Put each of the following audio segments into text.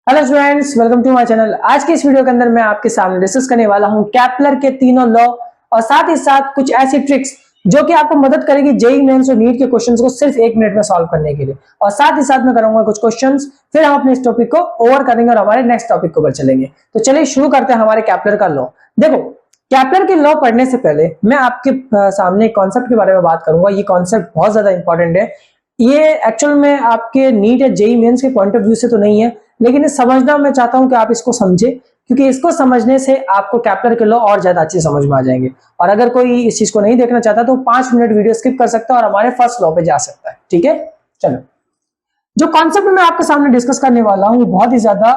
Hello students, welcome to my channel. आज के इस वीडियो के अंदर मैं आपके सामने डिस्कस करने वाला हूं केपलर के तीनों लॉ और साथ ही साथ कुछ ऐसी ट्रिक्स जो कि आपको मदद करेगी जेईई मेंस और नीट के क्वेश्चंस को सिर्फ 1 मिनट में सॉल्व करने के लिए। और साथ ही साथ मैं करूंगा कुछ क्वेश्चंस, फिर हम अपने इस टॉपिक को ओवर करेंगे और हमारे नेक्स्ट टॉपिक को ऊपर चलेंगे। तो चलिए शुरू करते हैं हमारे केपलर का लॉ। देखो, केपलर के लॉ पढ़ने से पहले मैं आपके सामने एक कॉन्सेप्ट के बारे में बात करूंगा। ये कॉन्सेप्ट बहुत ज्यादा इंपॉर्टेंट है। ये एक्चुअल में आपके नीट या जेईई मेंस के पॉइंट ऑफ व्यू से तो नहीं है, लेकिन ये समझना मैं चाहता हूं कि आप इसको समझे, क्योंकि इसको समझने से आपको केपलर के लॉ और ज्यादा अच्छे समझ में आ जाएंगे। और अगर कोई इस चीज को नहीं देखना चाहता तो 5 मिनट वीडियो स्किप कर सकता है और हमारे फर्स्ट लॉ पे जा सकता है। ठीक है, चलो। जो कॉन्सेप्ट मैं आपके सामने डिस्कस करने वाला हूं वो बहुत ही ज्यादा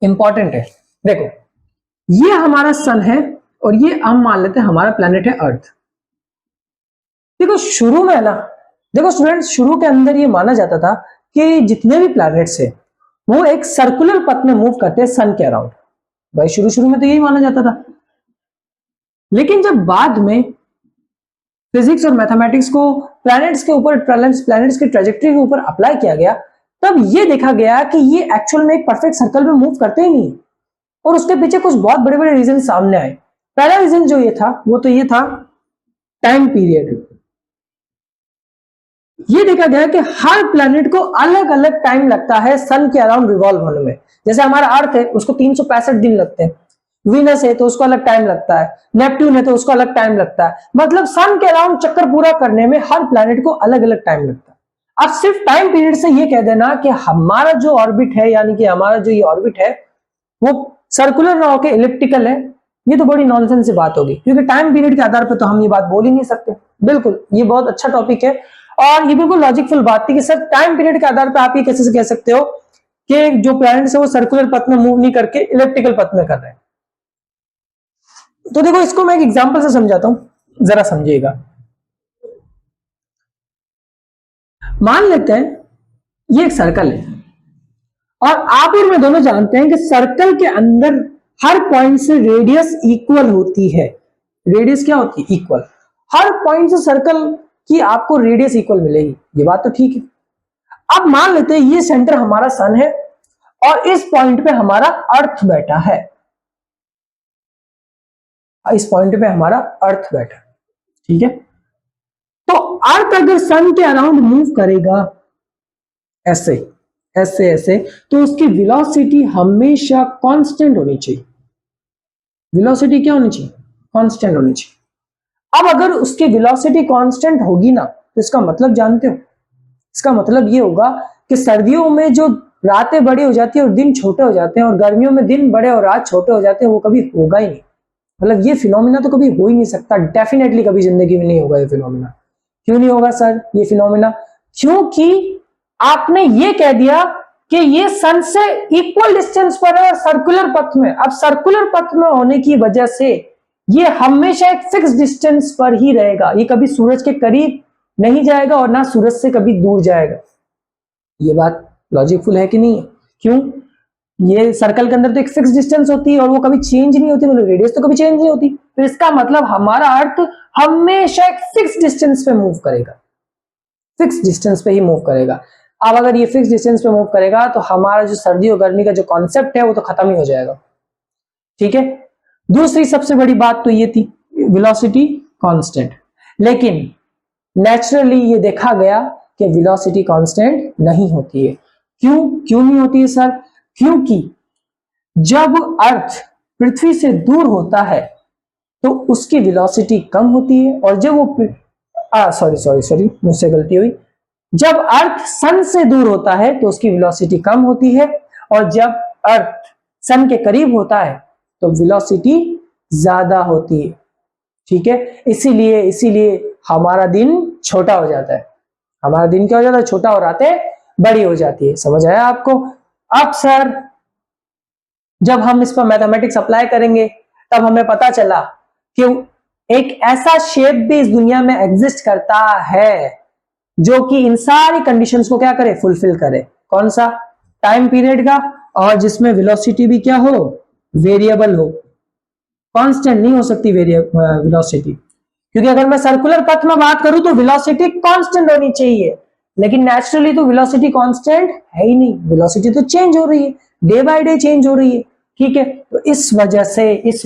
इंपॉर्टेंट है। देखो, ये हमारा सन है और ये हम मान लेते हैं हमारा प्लेनेट है अर्थ। देखो शुरू में ना, देखो स्टूडेंट्स, शुरू के अंदर ये माना जाता था कि जितने भी प्लैनेट्स है वो एक सर्कुलर पथ में मूव करते हैं सन के अराउंड। भाई शुरू शुरू में तो यही माना जाता था, लेकिन जब बाद में फिजिक्स और मैथमेटिक्स को प्लैनेट्स के ऊपर, प्लैनेट्स की ट्रेजेक्टरी के ऊपर अप्लाई किया गया, तब ये देखा गया कि ये एक्चुअल में एक परफेक्ट सर्कल में मूव करते ही नहीं। और उसके पीछे कुछ बहुत बड़े बड़े रीजन सामने आए। पहला रीजन जो ये था वो तो ये था टाइम पीरियड। ये देखा गया कि हर प्लैनेट को अलग अलग टाइम लगता है सन के अराउंड रिवॉल्व होने में। जैसे हमारा अर्थ है, उसको 365 दिन लगते हैं। वीनस है तो उसको अलग टाइम लगता है, नेपट्यून है तो उसको अलग टाइम लगता है। मतलब सन के अराउंड चक्कर पूरा करने में हर प्लैनेट को अलग अलग टाइम लगता है। अब सिर्फ टाइम पीरियड से ये कह देना कि हमारा जो ऑर्बिट है, यानी कि हमारा जो ये ऑर्बिट है वो सर्कुलर ना होकर इलिप्टिकल है, ये तो बड़ी नॉनसेंस से बात होगी, क्योंकि टाइम पीरियड के आधार पर तो हम ये बात बोल ही नहीं सकते। बिल्कुल, ये बहुत अच्छा टॉपिक है और ये बिल्कुल लॉजिकफुल बात थी कि सर टाइम पीरियड के आधार पर आप ये कैसे कह सकते हो कि जो प्लैनेट्स है वो सर्कुलर पथ में मूव नहीं करके इलिप्टिकल पथ में कर रहे हैं। तो देखो, इसको मैं एक एग्जांपल से समझाता हूं, जरा समझिएगा। मान लेते हैं ये एक सर्कल है और आप और मैं दोनों जानते हैं कि सर्कल के अंदर हर पॉइंट से रेडियस इक्वल होती है। रेडियस क्या होती है? इक्वल। हर पॉइंट से सर्कल की आपको रेडियस इक्वल मिलेगी, ये बात तो ठीक है। अब मान लेते हैं ये सेंटर हमारा सन है और इस पॉइंट पे हमारा अर्थ बैठा है। इस पॉइंट पे हमारा अर्थ बैठा, ठीक है। तो अर्थ अगर सन के अराउंड मूव करेगा ऐसे ऐसे ऐसे, तो उसकी वेलोसिटी हमेशा कांस्टेंट होनी चाहिए। वेलोसिटी क्या होनी चाहिए? कांस्टेंट होनी चाहिए। अब अगर उसकी वेलोसिटी कांस्टेंट होगी ना, तो इसका मतलब जानते हो? इसका मतलब ये होगा कि सर्दियों में जो रातें बड़ी हो जाती है और दिन छोटे हो जाते हैं, और गर्मियों में दिन बड़े और रात छोटे हो जाते हैं, वो कभी होगा ही नहीं। मतलब ये फिनोमिना तो कभी हो ही नहीं सकता, डेफिनेटली कभी जिंदगी में नहीं होगा ये फिनोमिना। क्यों नहीं होगा सर ये फिनोमिना? क्योंकि आपने ये कह दिया कि ये सन से इक्वल डिस्टेंस पर है सर्कुलर पथ में। अब सर्कुलर पथ में होने की वजह से ये हमेशा एक फिक्स डिस्टेंस पर ही रहेगा, ये कभी सूरज के करीब नहीं जाएगा और ना सूरज से कभी दूर जाएगा। ये बात लॉजिकफुल है कि नहीं है? क्यों? ये सर्कल के अंदर तो एक फिक्स डिस्टेंस होती है और वो कभी चेंज नहीं होती, मतलब रेडियस तो कभी चेंज नहीं होती। तो इसका मतलब हमारा अर्थ हमेशा एक फिक्स डिस्टेंस पे मूव करेगा, फिक्स डिस्टेंस पे ही मूव करेगा। अब अगर ये फिक्स डिस्टेंस पे मूव करेगा तो हमारा जो सर्दी और गर्मी का जो कॉन्सेप्ट है वो तो खत्म ही हो जाएगा, ठीक है। दूसरी सबसे बड़ी बात तो ये थी वेलोसिटी कांस्टेंट, लेकिन नेचुरली ये देखा गया कि वेलोसिटी कांस्टेंट नहीं होती है। क्यों नहीं होती है सर? क्योंकि जब अर्थ पृथ्वी से दूर होता है तो उसकी वेलोसिटी कम होती है, और जब वो सॉरी मुझसे गलती हुई, जब अर्थ सन से दूर होता है तो उसकी वेलोसिटी कम होती है, और जब अर्थ सन के करीब होता है तो वेलोसिटी ज्यादा होती है, ठीक है। इसीलिए हमारा दिन छोटा हो जाता है। हमारा दिन क्या हो जाता है? छोटा, और रातें बड़ी हो जाती है। समझ आया आपको? अब सर जब हम इस पर मैथमेटिक्स अप्लाई करेंगे तब हमें पता चला कि एक ऐसा शेप भी इस दुनिया में एग्जिस्ट करता है जो कि इन सारी कंडीशंस को क्या करे? फुलफिल करे। कौन सा? टाइम पीरियड का, और जिसमें वेलोसिटी भी क्या हो? वेरिएबल हो, कांस्टेंट नहीं हो सकती वेलोसिटी। क्योंकि अगर मैं सर्कुलर पथ में बात करूं तो वेलोसिटी कांस्टेंट होनी चाहिए, लेकिन नेचुरली तो वेलोसिटी कांस्टेंट है ही नहीं, वेलोसिटी तो चेंज हो रही है। डे बाय डे चेंज हो रही है, ठीक है। तो इस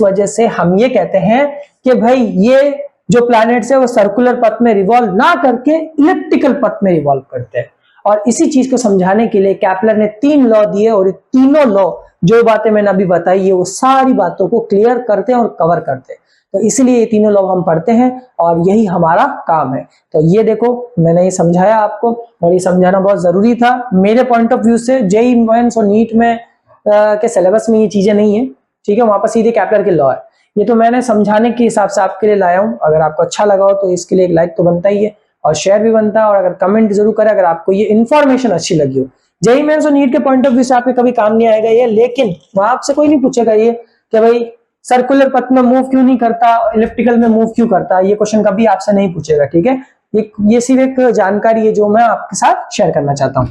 वजह से हम ये कहते हैं कि भाई ये जो प्लैनेट्स है वो सर्कुलर पथ में रिवॉल्व ना करके इलिप्टिकल पथ में रिवॉल्व करते हैं। और इसी चीज को समझाने के लिए केपलर ने 3 लॉ दिए, और ये तीनों लॉ जो बातें मैंने अभी बताई है वो सारी बातों को क्लियर करते हैं और कवर करते हैं। तो इसलिए ये तीनों लॉ हम पढ़ते हैं और यही हमारा काम है। तो ये देखो मैंने ये समझाया आपको, और ये समझाना बहुत जरूरी था मेरे पॉइंट ऑफ व्यू से। जेईई मेंस और नीट में के सिलेबस में ये चीजें नहीं है, ठीक है, वहां पर सीधे केपलर के लॉ है। ये तो मैंने समझाने के हिसाब से आपके लिए लाया हूं। अगर आपको अच्छा लगा हो तो इसके लिए एक लाइक तो बनता ही है और शेयर भी बनता है, और अगर कमेंट जरूर करें अगर आपको ये इन्फॉर्मेशन अच्छी लगी हो। जेईई मेंस और नीट के पॉइंट ऑफ व्यू से आपके कभी काम नहीं आएगा ये, लेकिन वहां आपसे कोई नहीं पूछेगा ये कि भाई सर्कुलर पथ में मूव क्यों नहीं करता, इलिप्टिकल में मूव क्यों करता, ये क्वेश्चन कभी आपसे नहीं पूछेगा, ठीक है। ये सिर्फ एक जानकारी है जो मैं आपके साथ शेयर करना चाहता हूं।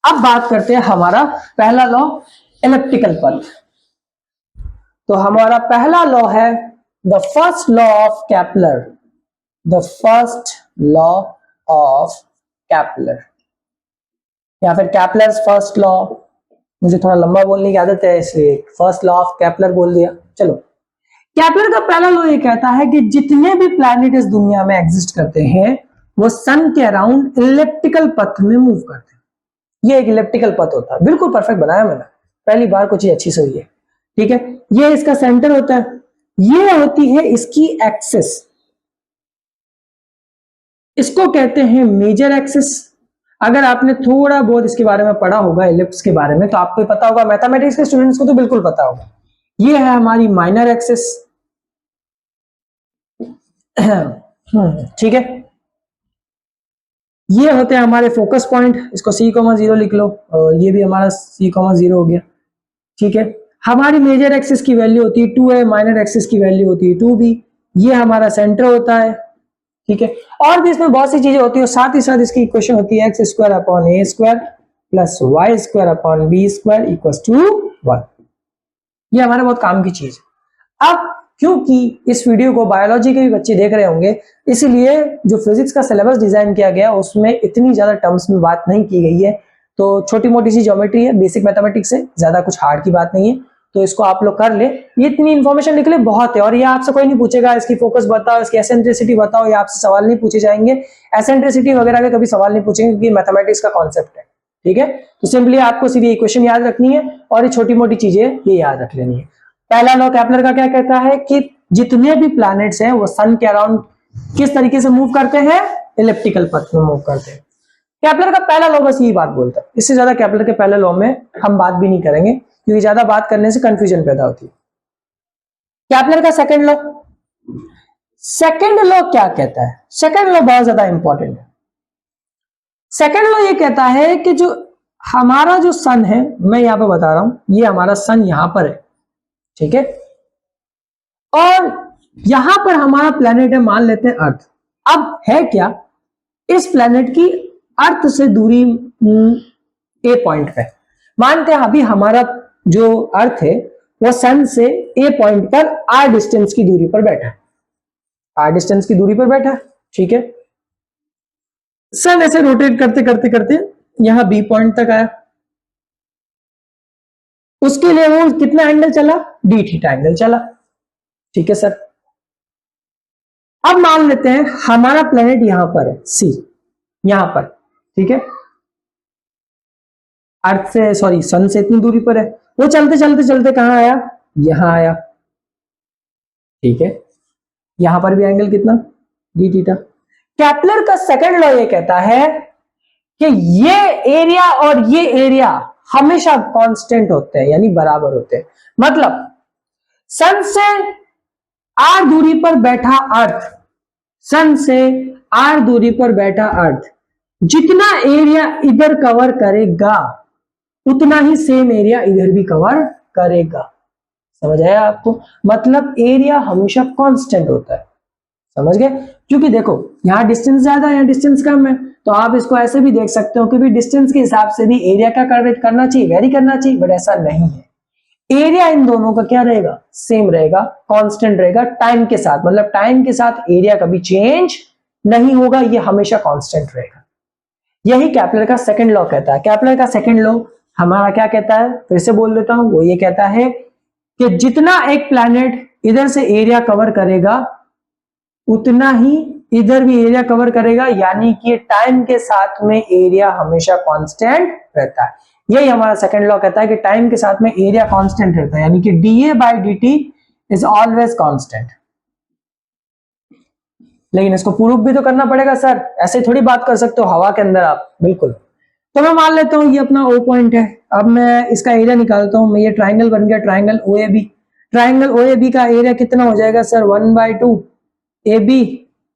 अब बात करते हैं हमारा पहला लॉ, इलिप्टिकल पथ। तो हमारा पहला लॉ है the first law of Kepler, the first law of Kepler या फिर केपलर्स फर्स्ट लॉ। मुझे थोड़ा लंबा बोलने की आदत है इसलिए फर्स्ट लॉ ऑफ केपलर बोल दिया। चलो, केपलर का पहला लॉ ये कहता है कि जितने भी प्लैनेट इस दुनिया में एग्जिस्ट करते हैं वो सन के अराउंड इलिप्टिकल पथ में मूव करते हैं। ये एक इलिप्टिकल पथ होता है, बिल्कुल परफेक्ट बनाया मैंने, पहली बार कुछ अच्छी से हुई है, ठीक है। ये इसका सेंटर होता है, ये होती है इसकी एक्सिस, इसको कहते हैं मेजर एक्सिस। अगर आपने थोड़ा बहुत इसके बारे में पढ़ा होगा इलिप्स के बारे में तो आपको पता होगा, मैथमेटिक्स के स्टूडेंट्स को तो बिल्कुल पता होगा। ये है हमारी माइनर एक्सिस, ठीक है। ये होते हैं हमारे फोकस पॉइंट, इसको C,0 लिख लो, और ये भी हमारा C,0 हो गया, ठीक है। हमारी मेजर एक्सिस की वैल्यू होती है 2 है, माइनर एक्सिस की वैल्यू होती है 2b। ये हमारा सेंटर होता है, ठीक है। और भी इसमें बहुत सी चीजें होती है, साथ ही साथ इसकी इक्वेशन होती है x² upon a² plus y² upon b² equals to 1। ये हमारे बहुत काम की चीज है। अब क्योंकि इस वीडियो को बायोलॉजी के भी बच्चे देख रहे होंगे, इसलिए जो फिजिक्स का सिलेबस डिजाइन किया गया उसमें इतनी ज्यादा टर्म्स में बात नहीं की गई है। तो छोटी मोटी सी ज्योमेट्री है, बेसिक मैथमेटिक्स है, ज्यादा कुछ हार्ड की बात नहीं है, तो इसको आप लोग कर ले। ये इतनी इन्फॉर्मेशन निकले बहुत है, और ये आपसे कोई नहीं पूछेगा इसकी फोकस बताओ, इसकी एसेंट्रिसिटी बताओ, ये आपसे सवाल नहीं पूछे जाएंगे। एसेंट्रिसिटी वगैरह के कभी सवाल नहीं पूछेंगे क्योंकि मैथमेटिक्स का कॉन्सेप्ट है, ठीक है। तो सिंपली आपको सीधी इक्वेशन याद रखनी है और ये छोटी मोटी चीजें ये याद रख लेनी है। पहला लॉ केपलर का क्या कहता है कि जितने भी प्लैनेट्स हैं वो सन के अराउंड किस तरीके से मूव करते हैं, इलिप्टिकल पथ में मूव करते हैं। केपलर का पहला लॉ बस यही बात बोलता है, इससे ज्यादा केपलर के पहले लॉ में हम बात भी नहीं करेंगे क्योंकि ज्यादा बात करने से कंफ्यूजन पैदा होती है। केपलर का सेकंड लॉ, सेकंड लॉ क्या कहता है? सेकंड लॉ बहुत ज्यादा इंपॉर्टेंट है। सेकंड लॉ ये कहता है कि जो हमारा जो सन है, मैं यहां पर बता रहा हूं, ये हमारा सन यहां पर है, ठीक है, और यहां पर हमारा प्लेनेट है, मान लेते हैं अर्थ। अब है क्या, इस प्लेनेट की अर्थ से दूरी ए पॉइंट पे, मानते हैं अभी हमारा जो अर्थ है वो सन से ए पॉइंट पर आर डिस्टेंस की दूरी पर बैठा है, आर डिस्टेंस की दूरी पर बैठा है, ठीक है। सन ऐसे रोटेट करते करते करते यहां बी पॉइंट तक आया, उसके लिए वो कितना एंगल चला, डी थीटा एंगल चला, ठीक है सर। अब मान लेते हैं हमारा प्लेनेट यहां पर है सी, यहां पर, ठीक है, अर्थ से सॉरी सन से इतनी दूरी पर है, वो चलते चलते चलते कहां आया, यहां आया, ठीक है। यहां पर भी एंगल कितना, डी थीटा। केपलर का सेकंड लॉ ये कहता है कि ये एरिया और ये एरिया हमेशा कांस्टेंट होते हैं, यानी बराबर होते हैं। मतलब सन से आर दूरी पर बैठा अर्थ, सन से आर दूरी पर बैठा अर्थ जितना एरिया इधर कवर करेगा उतना ही सेम एरिया इधर भी कवर करेगा। समझ आया आपको? मतलब एरिया हमेशा कांस्टेंट होता है, समझ गए? क्योंकि देखो यहां डिस्टेंस ज्यादा है, यहां डिस्टेंस कम है, तो आप इसको ऐसे भी देख सकते हो कि भी डिस्टेंस के हिसाब से भी एरिया का कन्वर्ट करना चाहिए, वेरी करना चाहिए, बट ऐसा नहीं है। एरिया इन दोनों का क्या रहेगा, सेम रहेगा, कांस्टेंट रहेगा टाइम के साथ। मतलब टाइम के साथ एरिया कभी चेंज नहीं होगा, ये हमेशा कांस्टेंट रहेगा। यही केपलर का सेकंड लॉ कहता है। केपलर का सेकंड लॉ हमारा क्या कहता है, फिर से बोल देता हूं, वो ये कहता है कि जितना एक प्लैनेट इधर से एरिया कवर करेगा उतना ही इधर भी एरिया कवर करेगा, यानी कि टाइम के साथ में एरिया हमेशा कांस्टेंट रहता है। यही हमारा सेकंड लॉ कहता है कि टाइम के साथ में एरिया कांस्टेंट रहता है, यानी कि dA by dt is always constant. लेकिन इसको प्रूफ भी तो करना पड़ेगा सर, ऐसे थोड़ी बात कर सकते हो हवा के अंदर आप, बिल्कुल। तो मैं मान लेता हूं ये अपना O पॉइंट है, अब मैं इसका एरिया निकालता हूं, मैं ये ट्राइंगल बन गया ट्राइंगल OAB। ट्राइंगल OAB का एरिया कितना हो जाएगा sir, 1/2 AB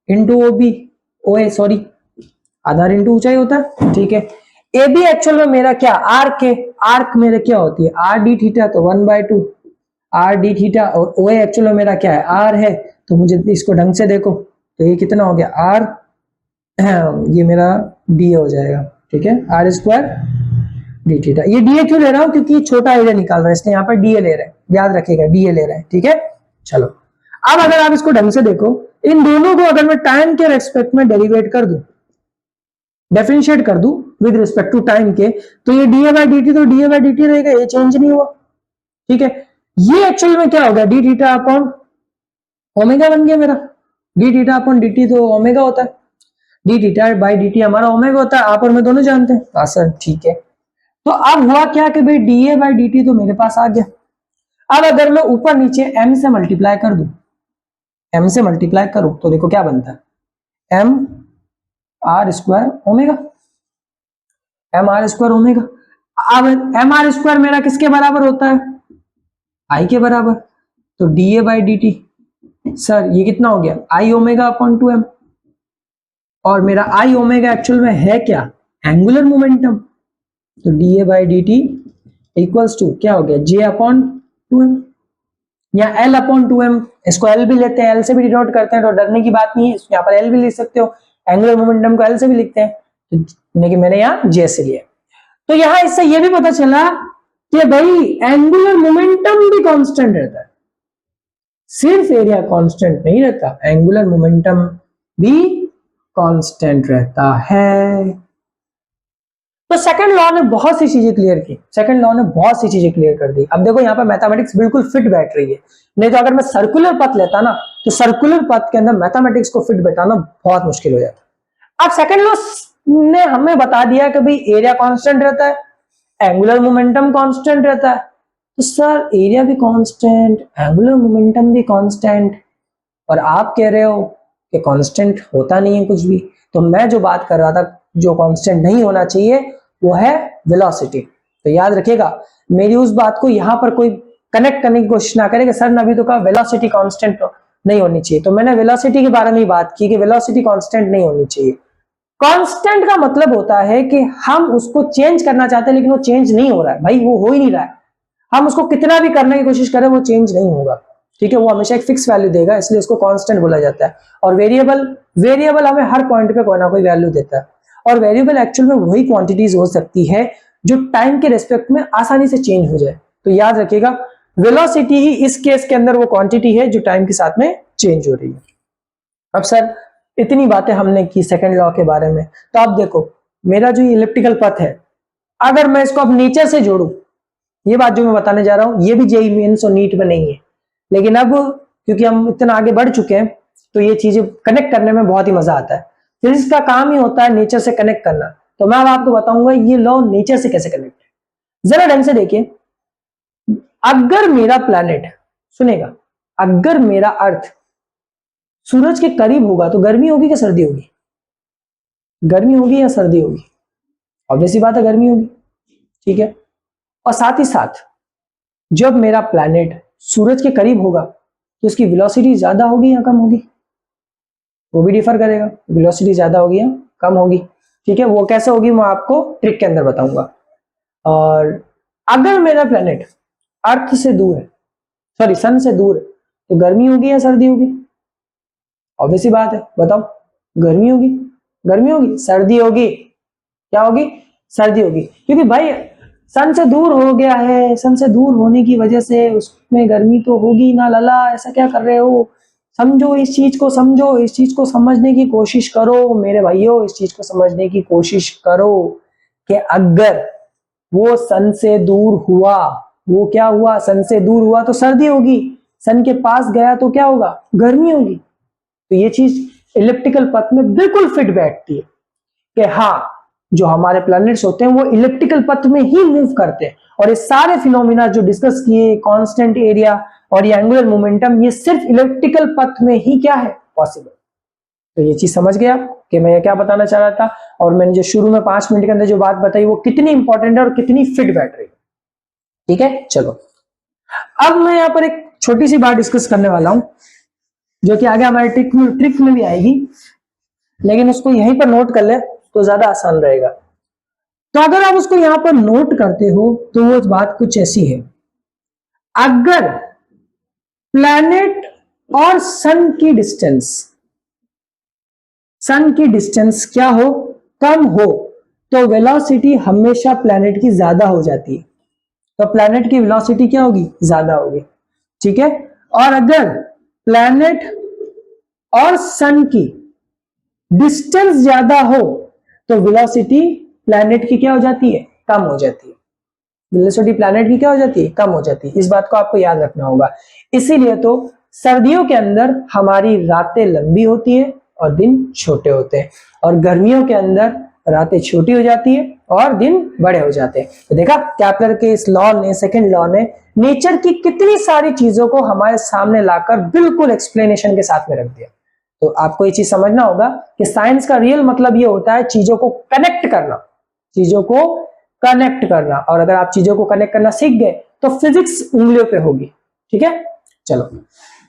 into OB, OA sorry, आधार इंटू ऊंचाई होता है, ठीक है। AB एक्चुअल में मेरा क्या, आर्क है, आर्क मेरे क्या होती है RD थीटा, तो 1/2 RD थीटा, और OA एक्चुअल में मेरा क्या है, R है। तो मुझे इसको ढंग से देखो, तो ये कितना हो गया R, ये मेरा DA हो जाएगा, ठीक है, R² डी थीटा। ये DA क्यों ले रहा हूं, क्योंकि छोटा एरिया निकाल रहा है इसलिए यहाँ पर DA ले रहे हैं, याद रखिएगा DA ले रहे हैं, ठीक है। चलो अब अगर आप इसको ढंग से देखो, इन दोनों को अगर मैं टाइम के रेस्पेक्ट में डेरिवेट कर दूं, डिफरेंशिएट कर दूं विद रिस्पेक्ट टू टाइम के, तो ये dA by dt तो dA by dt रहेगा, ये चेंज नहीं हुआ, ठीक है। ये एक्चुअल में क्या होगा, d थीटा अपॉन ओमेगा बन गया मेरा, d थीटा अपॉन dt तो ओमेगा होता है, d थीटा बाई dt हमारा ओमेगा होता है, आप और मैं दोनों जानते हैं। हाँ सर ठीक है। तो अब हुआ क्या कि भाई dA by dt तो मेरे पास आ गया। अब अगर मैं ऊपर नीचे m से मल्टीप्लाई कर दूं, m से मल्टीप्लाई करूं तो देखो क्या बनता है, m r square omega, m r square omega. अब एम आर स्क्वायर मेरा किसके बराबर होता है, आई के बराबर, तो dA by dt सर ये कितना हो गया, आई ओमेगा अपॉन 2m, और मेरा आई ओमेगा एक्चुअल में है क्या, एंगुलर मोमेंटम, तो dA by dt equals to क्या हो गया, J अपॉन 2m या L अपॉन 2m, इसको L भी लेते हैं, L से भी डिनोट करते हैं, तो डरने की बात नहीं है, यहाँ पर L भी लिख सकते हो, एंगुलर मोमेंटम को L से भी लिखते हैं, तो मैंने यहाँ J से लिया। तो यहां इससे यह भी पता चला कि भाई एंगुलर मोमेंटम भी कांस्टेंट रहता है, सिर्फ एरिया कांस्टेंट नहीं रहता, एंगुलर मोमेंटम भी कांस्टेंट रहता है। तो सेकंड लॉ ने बहुत सी चीजें क्लियर की, सेकंड लॉ ने बहुत सी चीजें क्लियर कर दी। अब देखो यहाँ पर मैथमेटिक्स बिल्कुल फिट बैठ रही है, नहीं तो अगर मैं सर्कुलर पथ लेता ना, तो सर्कुलर पथ के अंदर मैथमेटिक्स को फिट बैठाना बहुत मुश्किल हो जाता। अब सेकंड लॉ ने हमें बता दिया कि भाई एरिया कांस्टेंट रहता है, एंगुलर मोमेंटम कांस्टेंट रहता है, तो सर एरिया भी कांस्टेंट, एंगुलर मोमेंटम भी कांस्टेंट, और आप कह रहे हो कि कांस्टेंट होता नहीं है कुछ भी। तो मैं जो बात कर रहा था, जो कांस्टेंट नहीं होना चाहिए वो है वेलोसिटी। तो याद रखिएगा, मेरी उस बात को यहां पर कोई कनेक्ट करने की कोशिश ना करे कि सर ने अभी तो कहा वेलोसिटी कांस्टेंट नहीं होनी चाहिए, तो मैंने वेलोसिटी के बारे में बात की कि वेलोसिटी कांस्टेंट नहीं होनी चाहिए। कांस्टेंट का मतलब होता है कि हम उसको चेंज करना चाहते हैं लेकिन वो चेंज नहीं हो रहा है, भाई वो हो ही नहीं रहा है, हम उसको कितना भी करने की कोशिश करें वो चेंज नहीं होगा, ठीक है, वो हमेशा एक फिक्स वैल्यू देगा, इसलिए उसको कांस्टेंट बोला जाता है। और वेरिएबल हमें हर पॉइंट पे कोई ना कोई वैल्यू देता है, और वेरिएबल एक्चुअल में वही क्वांटिटीज हो सकती है जो टाइम के रेस्पेक्ट में आसानी से चेंज हो जाए। तो याद रखिएगा, वेलोसिटी ही इस केस के अंदर वो क्वांटिटी है जो टाइम के साथ में चेंज हो रही है। अब सर इतनी बातें हमने की सेकंड लॉ के बारे में, तो अब देखो मेरा जो इलिप्टिकल पथ है, अगर मैं इसको अब नेचर से जोड़ू, ये बात जो मैं बताने जा रहा हूं ये भी जेईई मेंस और नीट में नहीं है, लेकिन अब क्योंकि हम इतना आगे बढ़ चुके हैं तो ये चीजें कनेक्ट करने में बहुत ही मजा आता है। फिजिक्स का काम ही होता है नेचर से कनेक्ट करना, तो मैं अब आपको बताऊंगा ये लॉ नेचर से कैसे कनेक्ट है। जरा ढंग से देखिए, अगर मेरा प्लैनेट, सुनेगा, अगर मेरा अर्थ सूरज के करीब होगा तो गर्मी होगी कि सर्दी होगी, गर्मी होगी या सर्दी होगी, ऑब्वियस सी बात है गर्मी होगी, ठीक है। और साथ ही साथ जब मेरा प्लैनेट सूरज के करीब होगा तो उसकी वेलोसिटी ज्यादा होगी या कम होगी, वो भी डिफर करेगा, वेलोसिटी ज्यादा होगी या कम होगी, ठीक है। वो कैसे होगी मैं आपको ट्रिक के अंदर बताऊंगा। और अगर मेरा प्लैनेट अर्थ से दूर है, सॉरी सन से दूर है, तो गर्मी होगी या सर्दी होगी, ऑब्वियस सी बात है, बताओ, गर्मी होगी, गर्मी होगी, सर्दी होगी, क्या होगी, सर्दी होगी, क्योंकि भाई सन से दूर हो गया है, सन से दूर होने की वजह से उसमें गर्मी तो होगी ना। लला ऐसा क्या कर रहे हो, समझो इस चीज को, समझो इस चीज को समझने की कोशिश करो मेरे भाइयों, इस चीज को समझने की कोशिश करो कि अगर वो सन से दूर हुआ, वो क्या हुआ, सन से दूर हुआ तो सर्दी होगी, सन के पास गया तो क्या होगा, गर्मी होगी। तो ये चीज इलिप्टिकल पथ में बिल्कुल फिट बैठती है कि हाँ, जो हमारे प्लैनेट्स होते हैं वो इलिप्टिकल पथ में ही मूव करते हैं। और ये सारे फिनोमिना जो डिस्कस किए, कांस्टेंट एरिया और ये एंगुलर मोमेंटम, ये सिर्फ इलिप्टिकल पथ में ही क्या है, पॉसिबल। तो ये चीज समझ गया कि मैं क्या बताना चाह रहा था, और मैंने जो शुरू में 5 मिनट के अंदर जो बात बताई वो कितनी इंपॉर्टेंट है और कितनी फिट बैठ रही है। ठीक है, चलो अब मैं यहां पर एक छोटी सी बात डिस्कस करने वाला हूं जो कि आगे हमारे ट्रिक में भी आएगी, लेकिन उसको यहीं पर नोट कर ले तो ज्यादा आसान रहेगा। तो अगर आप उसको यहां पर नोट करते हो तो वो बात कुछ ऐसी है, अगर प्लैनेट और सन की डिस्टेंस क्या हो, कम हो, तो वेलोसिटी हमेशा प्लैनेट की ज्यादा हो जाती है। तो प्लैनेट की वेलोसिटी क्या होगी, ज्यादा होगी। ठीक है, और अगर प्लैनेट और सन की डिस्टेंस ज्यादा हो तो वेलोसिटी प्लैनेट की क्या हो जाती है, कम हो जाती है। वेलोसिटी प्लैनेट की क्या हो जाती है, कम हो जाती है। इस बात को आपको याद रखना होगा। इसीलिए तो सर्दियों के अंदर हमारी रातें लंबी होती है और दिन छोटे होते हैं, और गर्मियों के अंदर रातें छोटी हो जाती है और दिन बड़े हो जाते हैं। तो देखा केपलर के इस लॉ ने, सेकंड लॉ ने नेचर की कितनी सारी चीजों को हमारे सामने लाकर बिल्कुल एक्सप्लेनेशन के साथ में रख दिया। तो आपको ये चीज समझना होगा कि साइंस का रियल मतलब ये होता है चीजों को कनेक्ट करना, चीजों को कनेक्ट करना। और अगर आप चीजों को कनेक्ट करना सीख गए तो फिजिक्स उंगलियों पे होगी। ठीक है, चलो,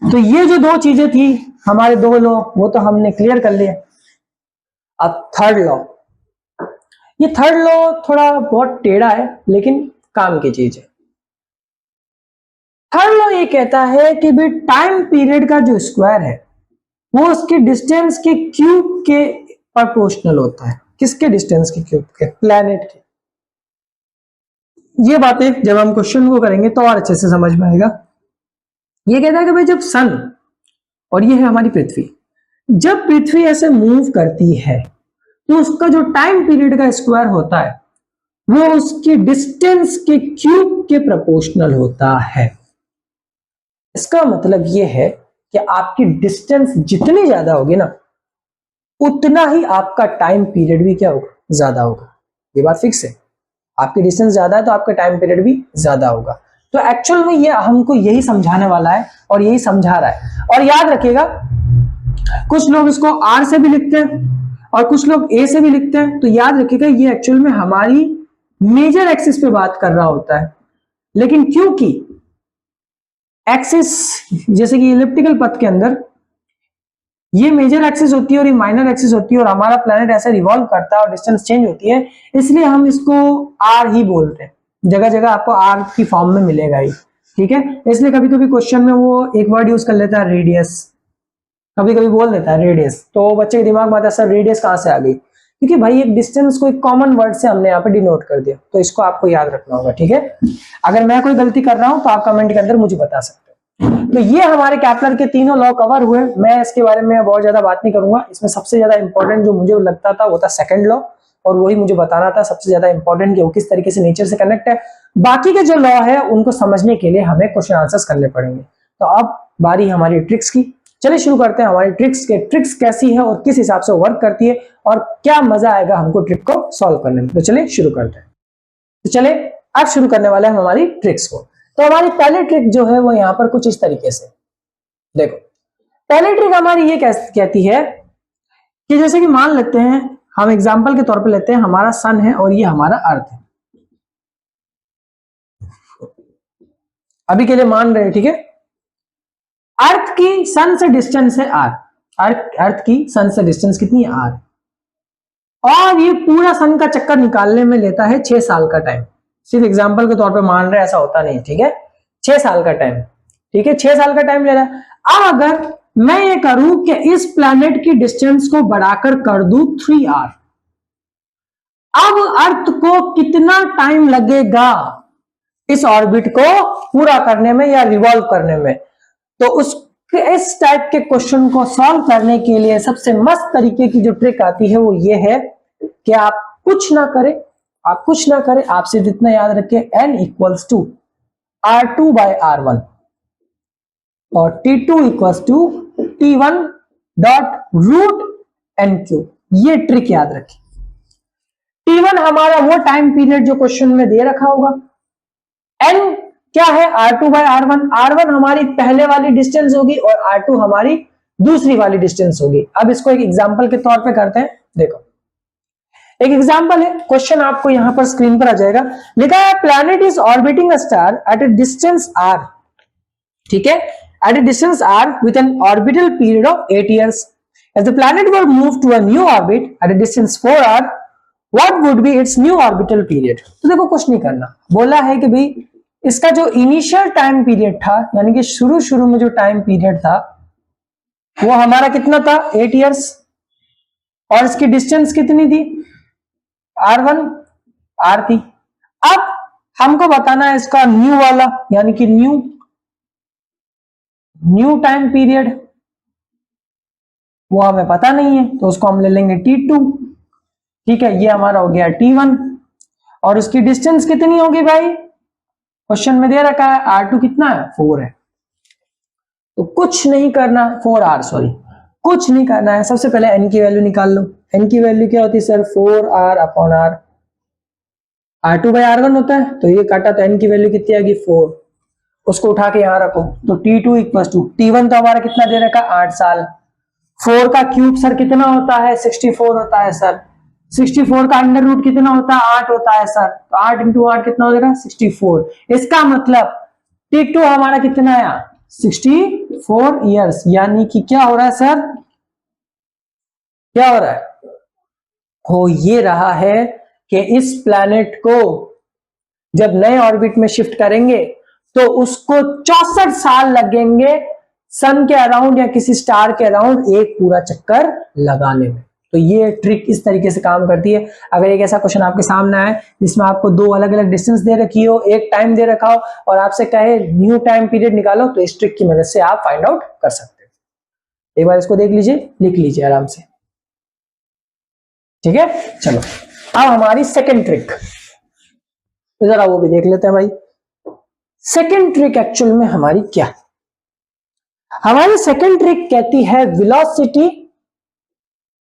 तो ये जो दो चीजें थी हमारे दो लॉ, वो तो हमने क्लियर कर लिया। अब थर्ड लॉ, ये थर्ड लॉ थोड़ा बहुत टेढ़ा है लेकिन काम की चीज है। थर्ड लॉ ये कहता है कि भी टाइम पीरियड का जो स्क्वायर है वो उसके डिस्टेंस के क्यूब के प्रोपोर्शनल होता है। किसके डिस्टेंस के क्यूब के, प्लैनेट के। ये बातें जब हम क्वेश्चन को करेंगे तो और अच्छे से समझ में आएगा। ये कहता है कि भाई जब सन, और ये है हमारी पृथ्वी, जब पृथ्वी ऐसे मूव करती है तो उसका जो टाइम पीरियड का स्क्वायर होता है वो उसके डिस्टेंस के क्यूब के प्रोपोर्शनल होता है। इसका मतलब ये है कि आपकी डिस्टेंस जितनी ज्यादा होगी ना, उतना ही आपका टाइम पीरियड भी क्या होगा, ज्यादा होगा। ये बात फिक्स है। आपकी डिस्टेंस ज्यादा है तो आपका टाइम पीरियड भी ज्यादा होगा। तो एक्चुअल में ये हमको यही समझाने वाला है और यही समझा रहा है। और याद रखिएगा, कुछ लोग इसको आर से भी लिखते हैं और कुछ लोग ए से भी लिखते हैं। तो याद रखिएगा ये एक्चुअल में हमारी मेजर एक्सिस पे बात कर रहा होता है, लेकिन क्योंकि एक्सिस जैसे कि इलिप्टिकल पथ के अंदर ये मेजर एक्सिस होती है और ये माइनर एक्सिस होती है, और हमारा प्लैनेट ऐसे रिवॉल्व करता है और डिस्टेंस चेंज होती है, इसलिए हम इसको आर ही बोलते हैं। जगह जगह आपको आर की फॉर्म में मिलेगा ही। ठीक है, इसलिए कभी कभी क्वेश्चन में वो एक वर्ड यूज कर लेता है रेडियस, कभी कभी बोल देता है रेडियस, तो बच्चे के दिमाग में आता है सर रेडियस कहां से आ गई, क्योंकि भाई एक डिस्टेंस को एक कॉमन वर्ड से हमने यहाँ पे डिनोट कर दिया। तो इसको आपको याद रखना होगा। ठीक है, अगर मैं कोई गलती कर रहा हूं तो आप कमेंट के अंदर मुझे बता सकते हैं। तो ये हमारे केपलर के तीनों लॉ कवर हुए। मैं इसके बारे में बहुत ज्यादा बात नहीं करूंगा। इसमें सबसे ज्यादा इंपॉर्टेंट जो मुझे लगता था वो था सेकंड लॉ, और वही मुझे बताना था सबसे ज्यादा इंपॉर्टेंट कि वो किस तरीके से नेचर से कनेक्ट है। बाकी के जो लॉ है उनको समझने के लिए हमें क्वेश्चन आंसर्स करने पड़ेंगे। तो अब बारी हमारी ट्रिक्स की। चलिए शुरू करते हैं हमारी ट्रिक्स के। ट्रिक्स कैसी है और किस हिसाब से वर्क करती है और क्या मजा आएगा हमको ट्रिक को सॉल्व करने में। तो चलिए शुरू करते हैं। तो चलिए अब शुरू करने वाले हैं हमारी ट्रिक्स को। तो हमारी पहली ट्रिक जो है वो यहाँ पर कुछ इस तरीके से देखो। पहली ट्रिक हमारी ये कहती है कि जैसे कि मान लेते हैं, हम एग्जांपल के तौर पे लेते हैं हमारा सन है और ये हमारा अर्थ है। अभी के लिए मान रहे हैं, ठीक है। अर्थ की सन से डिस्टेंस है आर, अर्थ की सन से डिस्टेंस कितनी है आर, और ये पूरा सन का चक्कर निकालने में लेता है 6 साल का टाइम। सिर्फ एग्जांपल के तौर पे मान रहे हैं, ऐसा होता नहीं, ठीक है। 6 साल का टाइम, ठीक है, 6 साल का टाइम ले रहा है। अब अगर मैं ये करूं कि इस प्लैनेट की डिस्टेंस को बढ़ाकर कर दूं 3R, अब अर्थ को कितना टाइम लगेगा इस ऑर्बिट को पूरा करने में या रिवॉल्व करने में। तो उस इस टाइप के क्वेश्चन को सॉल्व करने के लिए सबसे मस्त तरीके की जो ट्रिक आती है वो ये है कि आप कुछ ना करें, आप कुछ ना करें, आप सिर्फ इतना याद रखें n equals to R2 bye R1 और T2 equals to T1 dot root N Q. ये ट्रिक याद रखें। T1 हमारा वो टाइम पीरियड जो क्वेश्चन में दे रखा होगा, n क्या है R2 बाय R1, R1 हमारी पहले वाली डिस्टेंस होगी और R2 हमारी दूसरी वाली डिस्टेंस होगी। अब इसको एक एग्जांपल के तौर पे करते हैं। देखो एक एग्जांपल है, क्वेश्चन आपको यहां पर स्क्रीन पर आ जाएगा, लिखा है planet is orbiting a star at a distance r, ठीक है, at a distance r with an orbital period of 8 years. If the planet were moved to a new orbit at a distance 4r, what would be its new orbital period? तो देखो कुछ नहीं करना, बोला है कि भाई इसका जो इनिशियल टाइम पीरियड था, यानी कि शुरू में जो टाइम पीरियड था वो हमारा कितना था 8 इयर्स, और इसकी डिस्टेंस कितनी थी r1 r थी। अब हमको बताना है इसका न्यू वाला, यानी कि न्यू टाइम पीरियड, वो हमें पता नहीं है तो उसको हम ले लेंगे T2, ठीक है, ये हमारा हो गया T1 और उसकी डिस्टेंस कितनी होगी भाई, क्वेश्चन में दे रखा है R2 कितना है 4 है, तो कुछ नहीं करना, 4R सॉरी, कुछ नहीं करना है, सबसे पहले n की वैल्यू निकाल लो। n की वैल्यू क्या होती है sir 4R upon R, R2 bye R1 होता है, तो ये काटा तो n की वैल्यू कितनी आएगी 4, उसको उठा के यहां रखो, तो T2 इक्वल टू T1 तो हमारा कितना दे रखा 8 साल, 4 का क्यूब सर कितना होता है 64 होता है सर, 64 का अंडर रूट कितना होता है 8 होता है सर, तो 8 इंटू 8 कितना हो जाएगा 64। इसका मतलब T2 हमारा कितना आया 64 इयर्स, यानी कि क्या हो रहा है सर, क्या हो रहा है, हो ये रहा है कि इस प्लैनेट को जब नए ऑर्बिट में शिफ्ट करेंगे तो उसको 64 साल लगेंगे सन के अराउंड या किसी स्टार के अराउंड एक पूरा चक्कर लगाने में। तो ये ट्रिक इस तरीके से काम करती है। अगर एक ऐसा क्वेश्चन आपके सामने आए जिसमें आपको दो अलग अलग डिस्टेंस दे रखी हो, एक टाइम दे रखा हो और आपसे कहे न्यू टाइम पीरियड निकालो, तो इस ट्रिक की मदद से आप फाइंड आउट कर सकते हो। एक बार इसको देख लीजिए, लिख लीजिए आराम से, ठीक है। चलो अब हमारी सेकेंड ट्रिक, जरा वो भी देख लेते हैं भाई। सेकेंड ट्रिक एक्चुअल में हमारी क्या है, हमारी सेकेंड ट्रिक कहती है वेलोसिटी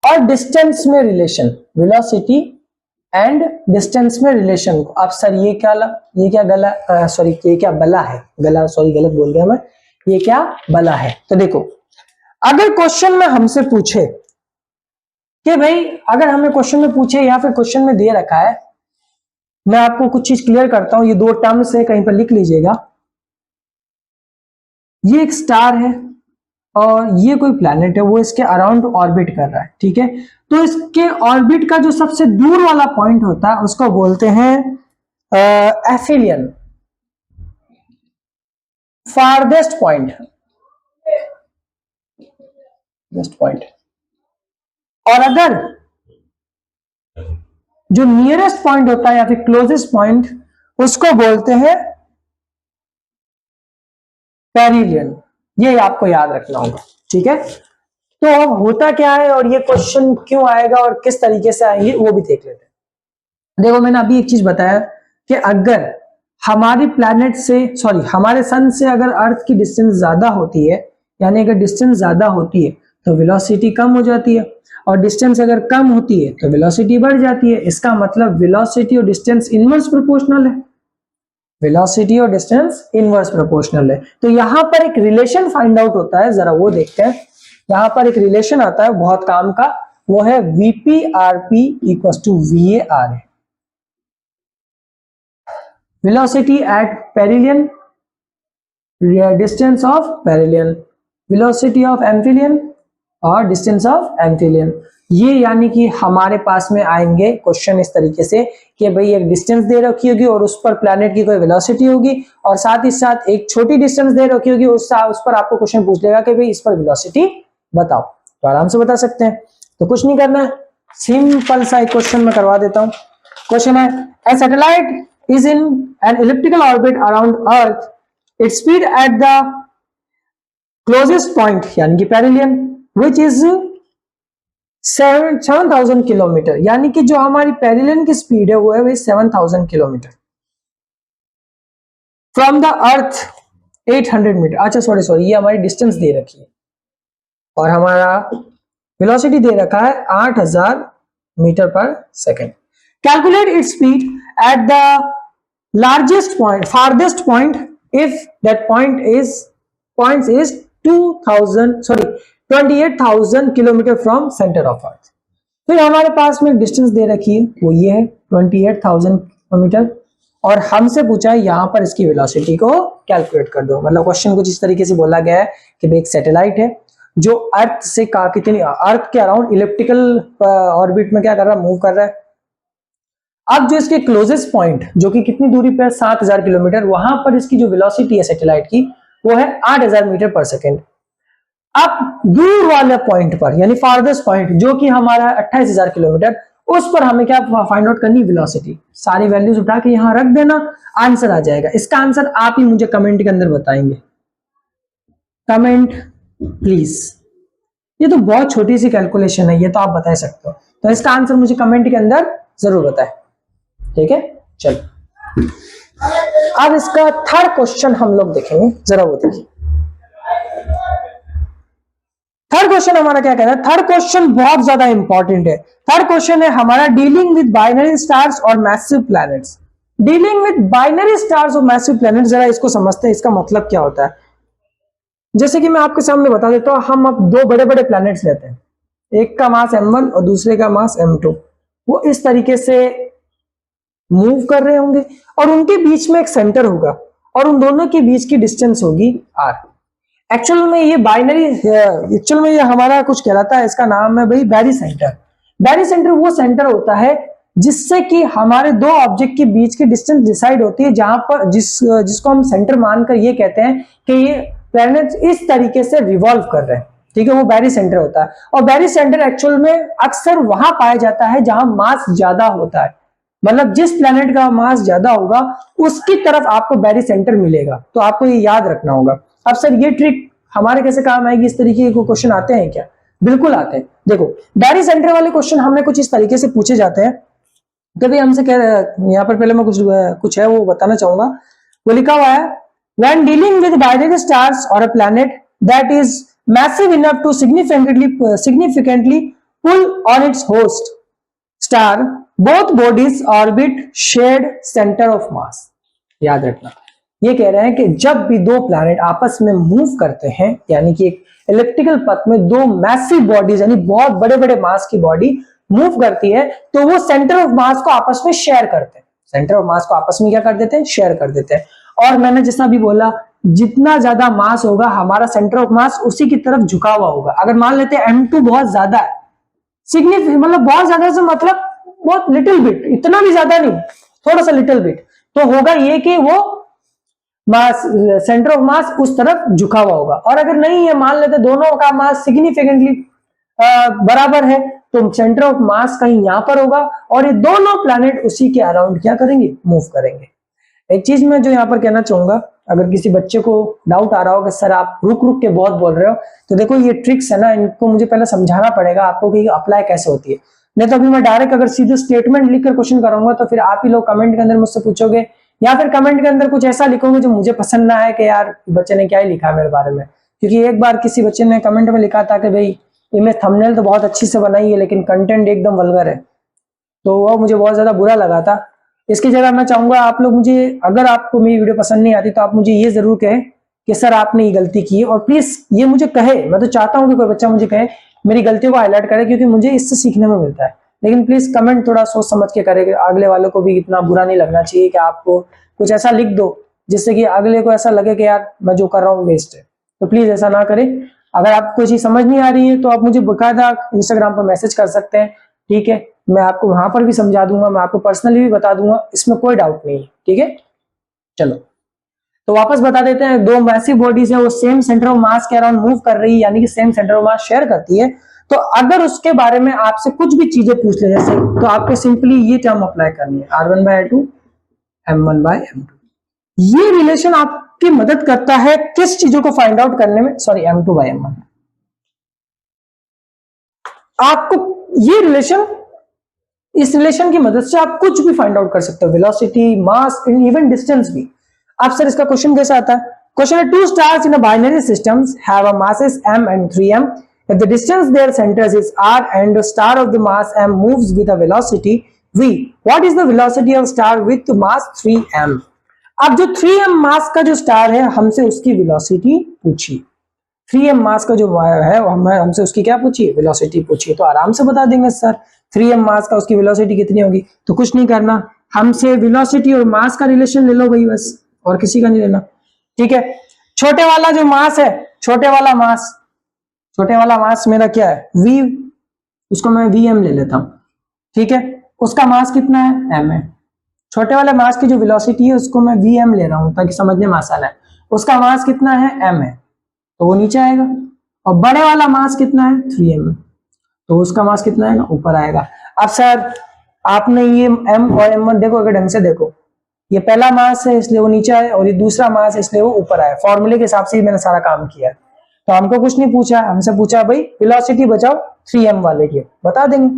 और डिस्टेंस में रिलेशन, वेलोसिटी एंड डिस्टेंस में रिलेशन को। अब सर ये क्या गला सॉरी ये क्या बला है, गला सॉरी गलत बोल गया मैं, ये क्या बला है। तो देखो अगर क्वेश्चन में हमसे पूछे कि भाई, अगर हमें क्वेश्चन में पूछे या फिर क्वेश्चन में दे रखा है, मैं आपको कुछ चीज क्लियर करता हूं, ये दो टर्म्स है, कहीं पर लिख लीजिएगा। ये एक स्टार है और ये कोई प्लैनेट है, वो इसके अराउंड ऑर्बिट कर रहा है, ठीक है। तो इसके ऑर्बिट का जो सबसे दूर वाला पॉइंट होता है उसको बोलते हैं एफिलियन, फारदेस्ट पॉइंट, बेस्ट पॉइंट। और अगर जो नियरेस्ट पॉइंट होता है या फिर क्लोजेस्ट पॉइंट, उसको बोलते हैं पेरिलियन। ये आपको याद रखना होगा, ठीक है। तो अब होता क्या है और ये क्वेश्चन क्यों आएगा और किस तरीके से आएंगे वो भी देख लेते हैं। देखो मैंने अभी एक चीज बताया कि अगर हमारी प्लैनेट से सॉरी हमारे सन से अगर अर्थ की डिस्टेंस ज्यादा होती है, यानी अगर डिस्टेंस ज्यादा होती है तो वेलोसिटी कम हो जाती है, और डिस्टेंस अगर कम होती है तो वेलोसिटी बढ़ जाती है। इसका मतलब वेलोसिटी और डिस्टेंस इनवर्स प्रोपोर्शनल है, वेलोसिटी और डिस्टेंस इनवर्स प्रोपोर्शनल है। तो यहां पर एक रिलेशन फाइंड आउट होता है, जरा वो देखते हैं। यहां पर एक रिलेशन आता है बहुत काम का, वो है VP RP equal to VA R है, velocity at perihelion, distance of perihelion, velocity of aphelion और डिस्टेंस ऑफ एम्फिलियन। ये यानी कि हमारे पास में आएंगे क्वेश्चन इस तरीके से कि भाई एक डिस्टेंस दे रखी होगी और उस पर प्लैनेट की कोई वेलोसिटी होगी, और साथ ही साथ एक छोटी डिस्टेंस दे रखी होगी, उस पर आपको क्वेश्चन पूछ लेगा कि भाई इस पर वेलोसिटी बताओ, तो आराम से बता सकते हैं। तो कुछ नहीं करना है, सिंपल सा एक क्वेश्चन में करवा देता हूं। क्वेश्चन है, a satellite is in an elliptical orbit around earth, its speed at the closest point यानी कि पेरिलियन, which is 7,000 किलोमीटर, यानी कि जो हमारी पेरिलियन की स्पीड है वो है वही 7,000 kilometre from the earth 800 metre. अच्छा सॉरी ये हमारी डिस्टेंस दे रखी है और हमारा वेलोसिटी दे रखा है 8,000 मीटर पर second. Calculate its speed at the largest point, farthest point, if that point is 28,000 kilometre from centre of earth. फिर हमारे पास में डिस्टेंस दे रखी है वो ये है 28,000 किलोमीटर और हमसे पूछा है यहाँ पर इसकी वेलोसिटी को कैलकुलेट कर दो। मतलब क्वेश्चन कुछ इस तरीके से बोला गया है कि भाई एक सैटेलाइट है जो अर्थ से कितनी, अर्थ के अराउंड इलिप्टिकल ऑर्बिट में क्या कर रहा है, मूव कर रहा है। अब जो इसके क्लोजेस्ट पॉइंट जो कि कितनी दूरी पर 7,000 किलोमीटर, वहां पर इसकी जो वेलोसिटी है सैटेलाइट की वो है 8,000 मीटर पर सेकेंड। अब दूर वाले पॉइंट पर यानी फारदेस्ट पॉइंट जो कि हमारा 28,000 किलोमीटर, उस पर हमें क्या फाइंड आउट करनी, वेलोसिटी। सारी वैल्यूज उठा के यहां रख देना, आंसर आ जाएगा। इसका आंसर आप ही मुझे कमेंट के अंदर बताएंगे, कमेंट प्लीज। ये तो बहुत छोटी सी कैलकुलेशन है, ये तो आप बता सकते हो, तो इसका आंसर मुझे कमेंट के अंदर जरूर बताएं, ठीक है। चलो अब इसका थर्ड क्वेश्चन हम लोग देखेंगे, जरा वो देखिए। थर्ड क्वेश्चन हमारा क्या कह रहा है, थर्ड क्वेश्चन बहुत ज्यादा इंपॉर्टेंट है। थर्ड क्वेश्चन है हमारा डीलिंग विद बाइनरी स्टार्स और massive planets. Dealing with binary stars और मैसिव प्लैनेट्स, जरा इसको समझते हैं, इसका मतलब क्या होता है। जैसे कि मैं आपके सामने बता देता हूं, हम अब दो बड़े बड़े प्लैनेट्स लेते हैं, एक का मास m1 और दूसरे का मास m2। वो इस तरीके से मूव कर रहे होंगे और उनके बीच में एक सेंटर होगा और उन दोनों के बीच की डिस्टेंस होगी r। एक्चुअल में ये बाइनरी, एक्चुअल में ये हमारा कुछ कहलाता है, इसका नाम है भाई बैरी सेंटर। बैरी सेंटर वो सेंटर होता है जिससे कि हमारे दो ऑब्जेक्ट के बीच की डिस्टेंस डिसाइड होती है, जहां पर जिसको हम सेंटर मानकर ये कहते हैं कि ये प्लैनेट्स इस तरीके से रिवॉल्व कर रहे हैं, ठीक है, वो बैरी सेंटर होता है। और बैरी सेंटर एक्चुअल में अक्सर वहां पाया जाता है जहां मास ज्यादा होता है, मतलब जिस प्लैनेट का मास ज्यादा होगा उसकी तरफ आपको बैरी सेंटर मिलेगा, तो आपको ये याद रखना होगा। अब सर ये ट्रिक हमारे कैसे काम आएगी, इस तरीके के क्वेश्चन आते हैं क्या? बिल्कुल आते हैं। देखो बैरी सेंटर वाले क्वेश्चन हमें कुछ इस तरीके से पूछे जाते हैं। कभी हमसे कह रहे हैं, यहाँ पर पहले मैं कुछ है वो बताना चाहूंगा। वो लिखा हुआ है, when dealing with binary stars or a planet that is massive enough to significantly pull on its host star, both bodies orbit shared center of mass। याद रखना, ये कह रहे हैं कि जब भी दो प्लैनेट आपस में मूव करते हैं, यानी कि एक इलिप्टिकल पथ में दो मैसिव बॉडीज यानी बहुत बड़े बड़े मास की बॉडी मूव करती है, तो वो सेंटर ऑफ मास को आपस में शेयर करते हैं। सेंटर ऑफ मास को आपस में क्या कर देते हैं, शेयर कर देते हैं। और मैंने जैसा भी बोला, जितना ज्यादा मास होगा हमारा सेंटर ऑफ मास उसी की तरफ झुका हुआ होगा। अगर मान लेते हैं m2 बहुत ज्यादा है, मतलब बहुत ज्यादा से मतलब बहुत लिटिल बिट, इतना भी ज्यादा नहीं, थोड़ा सा लिटिल बिट, तो होगा ये कि वो मास, सेंटर ऑफ मास उस तरफ झुका हुआ होगा। और अगर नहीं है, मान लेते दोनों का मास सिग्निफिकेंटली बराबर है, तो सेंटर ऑफ मास कहीं यहां पर होगा और ये दोनों प्लैनेट उसी के अराउंड क्या करेंगे, मूव करेंगे। एक चीज मैं जो यहाँ पर कहना चाहूंगा, अगर किसी बच्चे को डाउट आ रहा हो कि सर आप रुक रुक के बहुत बोल रहे हो, तो देखो ये ट्रिक्स है ना, इनको मुझे पहले समझाना पड़ेगा आपको कि अप्लाई कैसे होती है। नहीं तो अभी मैं डायरेक्ट अगर सीधे स्टेटमेंट लिखकर क्वेश्चन कराऊंगा तो फिर आप ही लोग कमेंट के अंदर मुझसे पूछोगे, या फिर कमेंट के अंदर कुछ ऐसा लिखोगे जो मुझे पसंद ना है कि यार बच्चे ने क्या ही लिखा मेरे बारे में। क्योंकि एक बार किसी बच्चे ने कमेंट में लिखा था कि भाई इमेज थंबनेल तो बहुत अच्छी से बनाई है लेकिन कंटेंट एकदम वल्गर है, तो वो मुझे बहुत ज्यादा बुरा लगा था। इसकी जगह मैं चाहूंगा आप लोग मुझे, अगर आपको मेरी वीडियो पसंद नहीं आती तो आप मुझे ये जरूर कहें कि सर आपने ये गलती की है, और प्लीज ये मुझे कहे। मैं तो चाहता हूं कि कोई बच्चा मुझे कहे, मेरी गलतियों को हाईलाइट करे, क्योंकि मुझे इससे सीखने में मिलता है। लेकिन प्लीज कमेंट थोड़ा सोच समझ के करें, अगले वालों को भी इतना बुरा नहीं लगना चाहिए कि आपको कुछ ऐसा लिख दो जिससे कि अगले को ऐसा लगे कि यार मैं जो कर रहा हूँ वेस्ट है। तो प्लीज ऐसा ना करें। अगर आपको कोई चीज समझ नहीं आ रही है तो आप मुझे बकायदा इंस्टाग्राम पर मैसेज कर सकते हैं, ठीक है, मैं आपको वहां पर भी समझा दूंगा, मैं आपको पर्सनली भी बता दूंगा, इसमें कोई डाउट नहीं है, ठीक है। चलो तो वापस बता देते हैं, दो मैसिव बॉडीज है वो सेम सेंटर ऑफ मास के अराउंड मूव कर रही है, यानी कि same centre of mass share करती है। तो अगर उसके बारे में आपसे कुछ भी चीजें पूछ ले जैसे, तो आपको सिंपली ये टर्म अप्लाई करनी है, r1/r2 m1/m2। ये रिलेशन आपकी मदद करता है किस चीजों को फाइंड आउट करने में, सॉरी m2/m1। आपको ये रिलेशन, इस रिलेशन की मदद से आप कुछ भी फाइंड आउट कर सकते हो, वेलोसिटी, मास, इवन डिस्टेंस भी। अब सर इसका क्वेश्चन कैसा आता है? क्वेश्चन है, two stars in a binary systems have a masses m and 3m. If the distance their centers is r and the star of the mass m moves with a velocity v, what is the velocity of star with mass 3m? अब जो 3m मास का जो star है, हमसे उसकी velocity पूछी। 3m मास का जो है हमसे उसकी क्या पूछी? वेलोसिटी पूछी। तो आराम से बता देंगे सर 3m मास का उसकी वेलोसिटी कितनी होगी। तो कुछ नहीं करना, हमसे वेलोसिटी और मास का रिलेशन ले लो भाई, बस, और किसी का नहीं लेना। ठीक है, छोटे वाला जो मास है, छोटे वाला मास मेरा क्या है? v, उसको मैं vm ले लेता हूं। ठीक है, उसका मास कितना है? m है। छोटे वाले मास की जो वेलोसिटी है उसको मैं vm ले रहा हूं ताकि समझने में आसान है। उसका मास कितना है? m है, तो वो नीचे आएगा। और बड़े वाला मास कितना है? 3m, तो उसका मास कितना आएगा? ऊपर आएगा। अब सर आपने ये m और m देखो, अगर ढंग से देखो, ये पहला मास है इसलिए वो नीचे आए, और ये दूसरा मास है इसलिए वो ऊपर आए। फॉर्मूले के हिसाब से ही मैंने सारा काम किया है। तो हमको कुछ नहीं पूछा, हमसे पूछा भाई वेलोसिटी बताओ 3m वाले की, बता देंगे।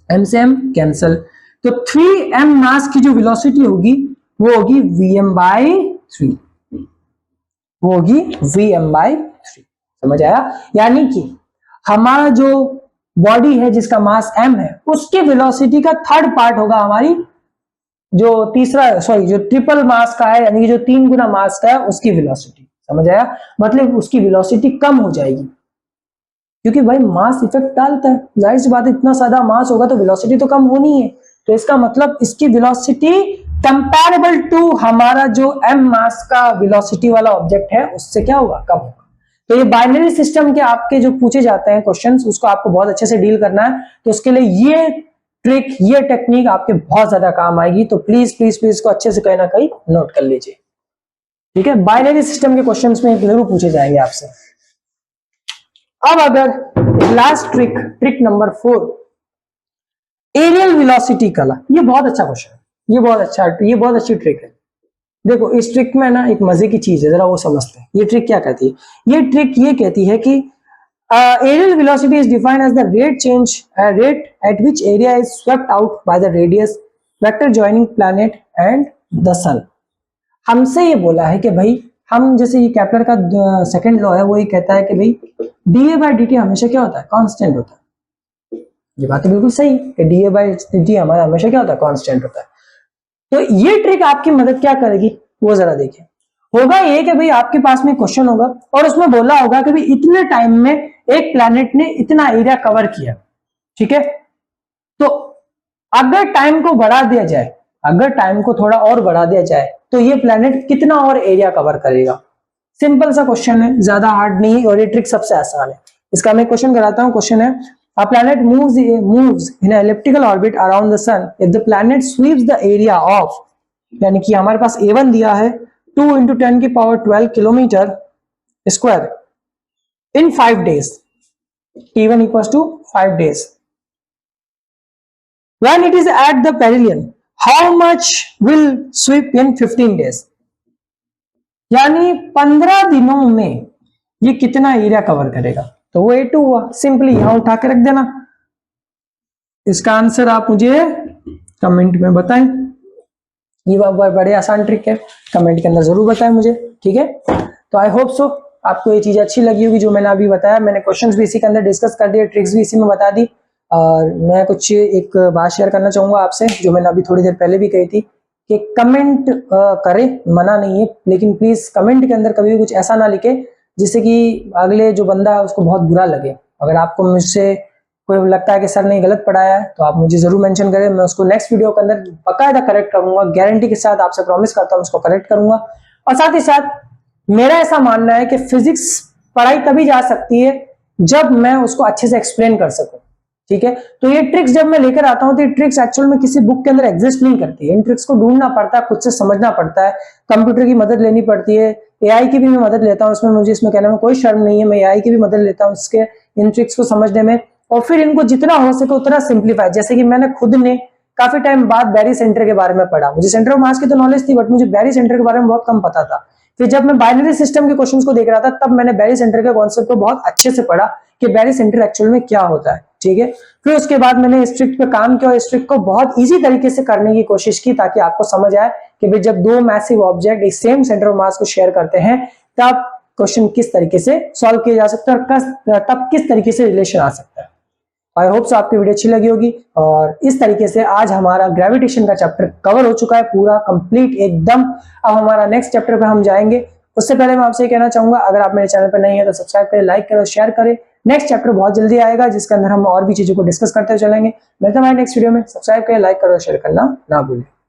m से m कैंसिल, तो 3m मास की जो वेलोसिटी होगी वो होगी vm/3, वो होगी vm/3। समझ आया? यानी कि हमारा जो बॉडी है जिसका मास m है, उसके वेलोसिटी का थर्ड पार्ट होगा हमारी जो जो ट्रिपल मास का है, यानी कि जो 3 गुना मास का है, उसकी वेलोसिटी। समझ आया? मतलब उसकी वेलोसिटी कम हो जाएगी, क्योंकि भाई मास इफेक्ट डालता है, जाहिर सी बात है, इतना ज्यादा मास होगा तो वेलोसिटी तो कम होनी है। तो इसका मतलब इसकी वेलोसिटी कंपैरेबल टू हमारा जो m मास का वेलोसिटी वाला ऑब्जेक्ट है उससे क्या होगा? कम होगा। तो ये बाइनरी सिस्टम के आपके जो पूछे जाते हैं क्वेश्चंस, उसको आपको बहुत अच्छे से डील करना है। तो उसके लिए ये ट्रिक, ये टेक्निक आपके बहुत ज्यादा काम आएगी। तो प्लीज प्लीज प्लीज इसको अच्छे से कहीं ना कहीं नोट कर लीजिए। ठीक है, बाइनरी सिस्टम के क्वेश्चंस में जरूर पूछे जाएंगे आपसे। अब अगर last trick number 4, areal velocity कला। ये बहुत अच्छा क्वेश्चन है, ये बहुत अच्छी ट्रिक है। देखो इस ट्रिक में ना एक मजे की चीज है, जरा वो समझते हैं। ये ट्रिक क्या कहती है? ये ट्रिक ये कहती है कि aerial velocity is defined as the rate at which area is swept out by the radius vector joining planet and the sun। हमसे ये बोला है कि भाई, हम जैसे ये केपलर का सेकंड लॉ है, वो ये कहता है कि भाई dA/dt हमेशा क्या होता है? कांस्टेंट होता है। ये बात तो बिल्कुल सही है कि dA/dt हमारा हमेशा क्या होता है? कांस्टेंट होता है। तो ये ट्रिक आपकी मदद क्या करेगी वो जरा देखिए। होगा ये कि भाई आपके पास में क्वेश्चन होगा और उसमें बोला होगा कि भाई इतने टाइम में एक प्लैनेट ने इतना एरिया कवर किया। ठीक है, तो अगर टाइम को बढ़ा दिया जाए, अगर टाइम को थोड़ा और बढ़ा दिया जाए, तो ये प्लैनेट कितना और एरिया कवर करेगा? सिंपल सा क्वेश्चन है, ज्यादा हार्ड नहीं, और ये ट्रिक सबसे आसान है। इसका मैं क्वेश्चन कराता हूं। क्वेश्चन है, a planet moves in an elliptical orbit around the sun if the planet sweeps the area of, यानी कि हमारे पास A1 दिया है 2 × 10⁻12 kilometre square in 5 days, T1 equals to 5 days. When it is at the perihelion, how much will sweep in 15 days? यानी 15 दिनों में ये कितना एरिया कवर करेगा? तो वो A2 हुआ। सिंपली यहां उठा के रख देना। इसका आंसर आप मुझे कमेंट में बताएं। ये बड़े आसान ट्रिक है, कमेंट के अंदर जरूर बताएं मुझे। ठीक है, तो आई होप सो आपको ये चीज अच्छी लगी होगी जो मैंने अभी बताया। मैंने क्वेश्चंस भी इसी के अंदर डिस्कस कर दिए, ट्रिक्स भी इसी में बता दी। और मैं कुछ एक बात शेयर करना चाहूंगा आपसे, जो मैंने अभी थोड़ी देर पहले भी कही थी कि कमेंट करें, मना नहीं है, लेकिन प्लीज कमेंट के अंदर कभी भी कुछ ऐसा ना लिखे जिससे कि अगले जो बंदा है उसको बहुत बुरा लगे। अगर आपको मुझसे कोई लगता है कि सर ने गलत पढ़ाया है तो आप मुझे जरूर मेंशन करें, मैं उसको नेक्स्ट वीडियो के अंदर बकायदा करेक्ट करूंगा, गारंटी के साथ आपसे प्रॉमिस करता हूं उसको करेक्ट करूंगा। और साथ ही साथ मेरा ऐसा मानना है कि फिजिक्स पढ़ाई तभी जा सकती है जब मैं उसको अच्छे से एक्सप्लेन कर सकूं। ठीक है, तो ये ट्रिक्स जब मैं लेकर आता हूं तो ये ट्रिक्स एक्चुअल में किसी बुक के अंदर एग्जिस्ट नहीं करती है। इन ट्रिक्स को ढूंढना पड़ता है, खुद से समझना पड़ता है, कंप्यूटर की मदद लेनी पड़ती है, एआई की भी मैं मदद लेता हूं। इसमें मुझे इसमें कहने में कोई शर्म नहीं है, मैं एआई की भी मदद लेता हूं इसके इन ट्रिक्स को समझने में, और फिर इनको जितना हो सके उतना सिंप्लीफाई। जैसे कि मैंने खुद ने काफी टाइम बाद बैरी सेंटर के बारे में पढ़ा। मुझे सेंटर ऑफ मास की तो नॉलेज थी, बट मुझे बैरी सेंटर के बारे में बहुत कम पता था। फिर जब मैं बाइनरी सिस्टम के क्वेश्चंस को देख रहा था, तब मैंने बैरी सेंटर के कॉन्सेप्ट को बहुत अच्छे से पढ़ा कि बैरी सेंटर एक्चुअल में क्या होता है। ठीक है। फिर उसके बाद मैंने इस ट्रिक पे काम किया और इस ट्रिक को बहुत इजी तरीके से करने की कोशिश की ताकि आपको समझ आए कि भाई जब दो मैसिव ऑब्जेक्ट एक सेम सेंटर ऑफ मास को शेयर करते हैं तब क्वेश्चन किस तरीके से सॉल्व किया जा सकता है, तब किस तरीके से रिलेशन आ सकता है। आई होप सो आपकी वीडियो अच्छी लगी होगी। और इस तरीके से आज हमारा ग्रेविटेशन का चैप्टर कवर हो चुका है, पूरा कंप्लीट एकदम। अब हमारा नेक्स्ट चैप्टर पे हम जाएंगे। उससे पहले मैं आपसे कहना चाहूंगा, अगर आप मेरे चैनल पर नहीं है तो सब्सक्राइब करें, लाइक करें और शेयर करें। नेक्स्ट चैप्टर बहुत जल्दी आएगा जिसके अंदर हम और भी चीजों को डिस्कस करते चलेंगे। मिलते हैं हमारे नेक्स्ट वीडियो में। सब्सक्राइब करें, लाइक करें और शेयर करना ना भूलें।